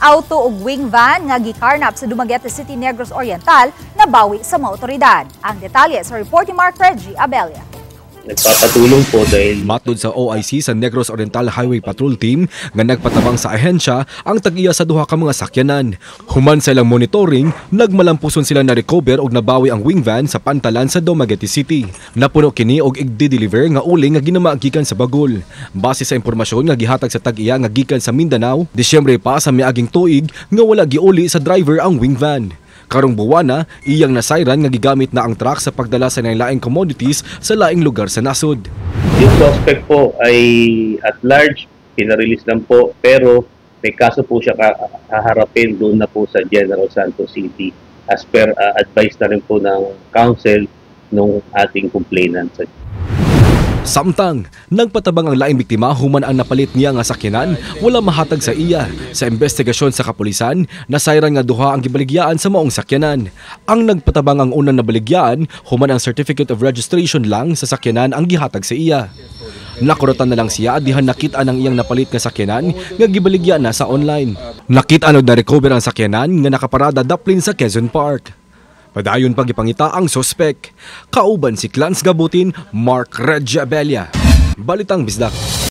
auto ug wing van nga gikarnap sa Dumaguete City, Negros Oriental nabawi sa mga otoridad. Ang detalye sa report ni Mark Reggie Abella. Nagpapatulong po dahil matod sa OIC sa Negros Oriental Highway Patrol Team nga nagpatabang sa ahensya ang tag-iya sa duha ka mga sakyanan. Human sa ilang monitoring, nagmalampuson sila na recover og nabawi ang wing van sa pantalan sa Dumaguete City. Napuno kini og igdi-deliver nga uling nga ginama gikan sa Bagol. Base sa impormasyon nga gihatag sa tag-iya nga gikan sa Mindanao, Disyembre pa sa miaging tuig nga wala giuli sa driver ang wing van. Karong buwana, iyang nasayran nga gigamit na ang truck sa pagdala sa laing commodities sa laing lugar sa nasod. Yung suspect po ay at large, pinarelease lang po, pero may kaso po siya haharapin doon na po sa General Santos City as per advice na rin po ng counsel ng ating complainant. Samtang, nagpatabang ang laing biktima human ang napalit niya nga sakyanan, wala mahatag sa iya. Sa investigasyon sa kapulisan, nasayran nga duha ang gibaligyaan sa maong sakyanan. Ang nagpatabang ang unang nabaligyaan, human ang certificate of registration lang sa sakyanan ang gihatag sa iya. Nakurutan na lang siya dihan nakita ang iyang napalit nga sakyanan nga gibaligya na sa online. Nakita og na-recover ang sakyanan nga nakaparada daplin sa Quezon Park. Padayon pag ipangita ang sospek. Kauban si Clans Gabutin, Mark Reggie Abella. Balitang Bisdak.